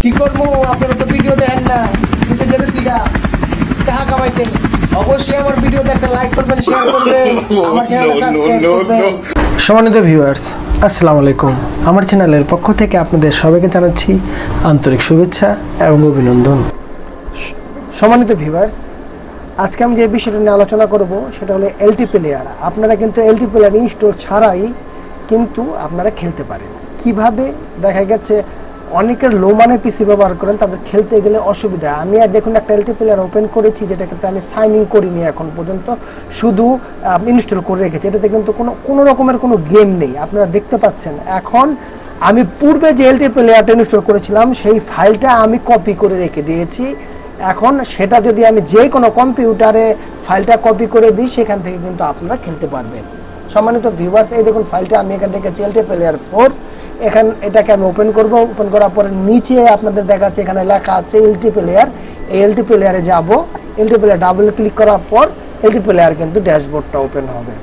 কি করবো? আপনারা তো ভিডিও দেখেন না, কিন্তু জেনেছি গা টাকা কামাইতে। অবশ্যই আমার ভিডিওতে একটা লাইক করবেন, শেয়ার করবেন, আমার চ্যানেলটা সাবস্ক্রাইব করবেন। সম্মানিত ভিউয়ার্স, আসসালামু আলাইকুম। আমার চ্যানেলের পক্ষ থেকে আপনাদের সবাইকে জানাচ্ছি আন্তরিক শুভেচ্ছা এবং অভিনন্দন। সম্মানিত ভিউয়ার্স, আজকে আমি যে বিষয়টা নিয়ে আলোচনা করব সেটা হলো এলটি প্লেয়ার। আপনারা কিন্তু এলটি প্লেয়ার ইনস্টল ছাড়াই কিন্তু আপনারা খেলতে পারেন। কিভাবে? দেখা গেছে অনেকের লো মানে পিসি ব্যবহার করেন, তাদের খেলতে গেলে অসুবিধা। আমি আর দেখুন একটা এলটি প্লেয়ার ওপেন করেছি, যেটাকে আমি সাইন ইন করিনি এখন পর্যন্ত, শুধু ইনস্টল করে রেখেছি। এটাতে কিন্তু কোনো রকমের কোনো গেম নেই, আপনারা দেখতে পাচ্ছেন। এখন আমি পূর্বে যে এলটি প্লেয়ারটা ইনস্টল করেছিলাম সেই ফাইলটা আমি কপি করে রেখে দিয়েছি। এখন সেটা যদি আমি যে কোনো কম্পিউটারে ফাইলটা কপি করে দিই, সেখান থেকে কিন্তু আপনারা খেলতে পারবেন। সম্মানিত ভিউয়ার্স, এই দেখুন ফাইলটা আমি এখান থেকে এলটি প্লেয়ার 4, এটাকে আমি ওপেন করব। ওপেন করার পরে নিচে আপনাদের দেখাচ্ছে এখানে লেখা আছে এলটি প্লেয়ার। এই এলটি প্লেয়ারে যাব, এলটি প্লেয়ার ডাবল ক্লিক করার পর এলটি প্লেয়ার কিন্তু ড্যাশবোর্ডটা ওপেন হবে।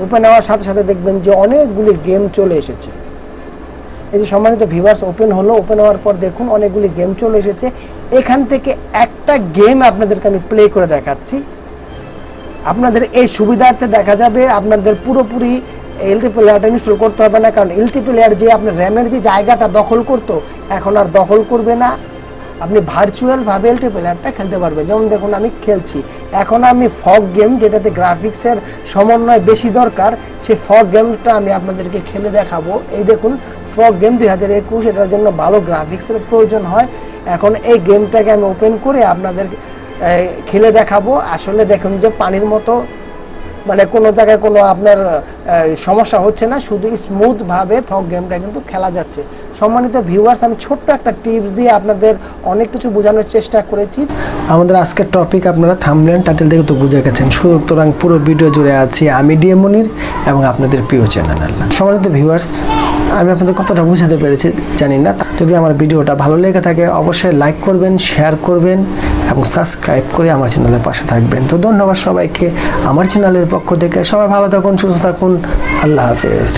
ওপেন হওয়ার সাথে সাথে দেখবেন যে অনেকগুলি গেম চলে এসেছে। এই যে সম্মানিত ভিউয়ার্স, ওপেন হলো। ওপেন হওয়ার পর দেখুন অনেকগুলি গেম চলে এসেছে। এখান থেকে একটা গেম আপনাদেরকে আমি প্লে করে দেখাচ্ছি। আপনাদের এই সুবিধার্থে দেখা যাবে আপনাদের পুরোপুরি এলটি প্লেয়ারটা ইনস্টল করতে হবে না, কারণ এলটি প্লেয়ার যে আপনার র্যামের যে জায়গাটা দখল করতো এখন আর দখল করবে না। আপনি ভার্চুয়ালভাবে এলটি প্লেয়ারটা খেলতে পারবেন। যেমন দেখুন আমি খেলছি, এখন আমি ফগ গেম, যেটাতে গ্রাফিক্সের সমন্বয় বেশি দরকার, সেই ফগ গেমটা আমি আপনাদেরকে খেলে দেখাবো। এই দেখুন ফগ গেম 2021, এটার জন্য ভালো গ্রাফিক্সের প্রয়োজন হয়। এখন এই গেমটাকে আমি ওপেন করে আপনাদের খেলে দেখাবো। আসলে দেখুন যে পানির মতো, মানে কোনো জায়গায় কোনো আপনার সমস্যা হচ্ছে না, শুধু স্মুথভাবে ফগ গেমটা কিন্তু খেলা যাচ্ছে। সম্মানিত ভিউয়ার্স, আমি ছোট্ট একটা টিপস দিয়ে আপনাদের অনেক কিছু বোঝানোর চেষ্টা করেছি। আমাদের আজকের টপিক আপনারা থাম্বনেল টাইটেল দেখে তো বুঝে গেছেন, সুতরাং পুরো ভিডিও জুড়ে আছি আমি ডিএম মনির এবং আপনাদের প্রিয় চ্যানেল আল্লাহ। সম্মানিত ভিউয়ার্স, আমি আপনাদের কতটা বোঝাতে পেরেছি জানি না। যদি আমার ভিডিওটা ভালো লেগে থাকে অবশ্যই লাইক করবেন, শেয়ার করবেন এবং সাবস্ক্রাইব করে আমার চ্যানেলের পাশে থাকবেন। তো ধন্যবাদ সবাইকে আমার চ্যানেলের পক্ষ থেকে। সবাই ভালো থাকুন, সুস্থ থাকুন, আল্লাহ হাফেজ।